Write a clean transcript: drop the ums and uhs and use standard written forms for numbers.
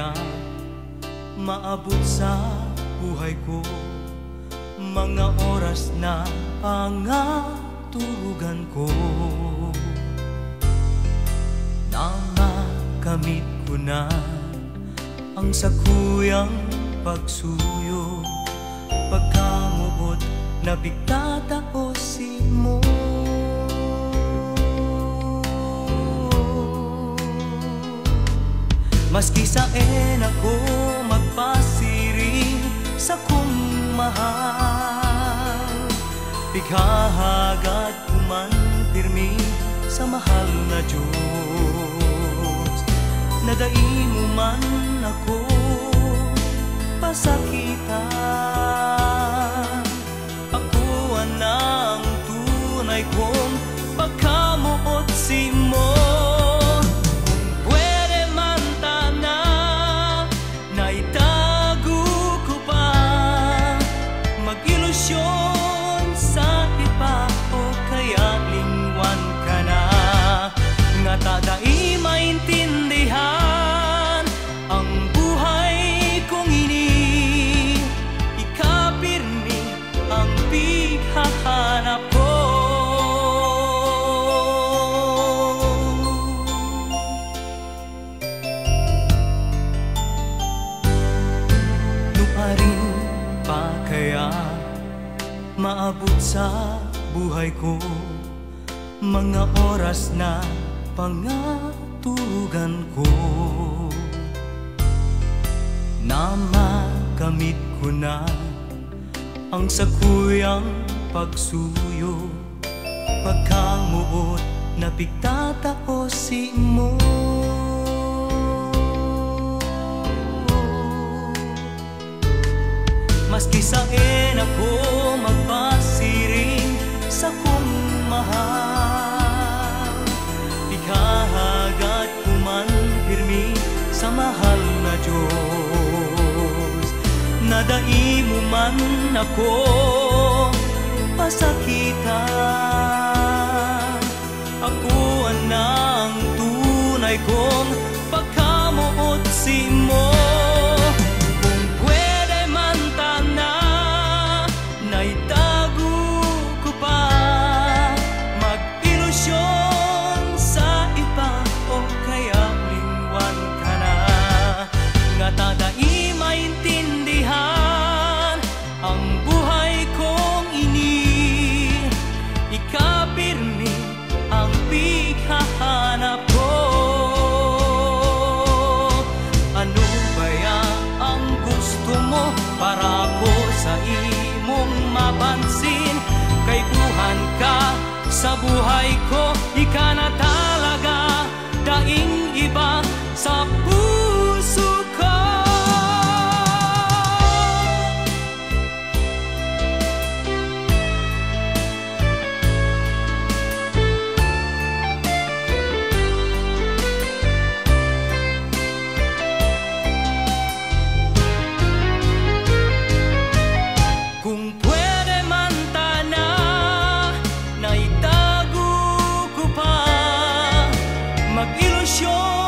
kaya maabot sa buhay ko mga oras na pangaturugan ko. Namakamit ko na ang sakuyang pagsuyo, pagkamuot na bigtataosin mo. Maski saan ako magpasiring sa kung mahal, bighahagat kuman pirmi sa mahal na Diyos. Nadai mo man ako pasakitan, ako ang tunay kong pagkamuot si mo. Sa iba o kaya lingwan ka na, nga tadai maintindihan ang buhay kong ini. Ikapirmi ang pighahanap ko. Nuarin pa kaya maabot sa buhay ko mga oras na pangaturugan ko. Namakamit ko na ang sakuyang pagsuyo, pagkamuot na bigtataosin mo. Maski saan ako magpasiring sa kung mahal, bighahagat kuman pirmi sa mahal na Diyos. Nadai mo man ako pasakitan, ako ang tunay kong pagkamuot si mo. Tadai maintindihan ang buhay kong ini. Ikapirmi ang pighahanap ko. Ano baya ang gusto mo para ko sa imong mapansin? Kay buhan ka sa buhay ko, di ka na talaga daing iba sa puso ko. Kung pwede man tana na itago ko pa, mag-ilusyon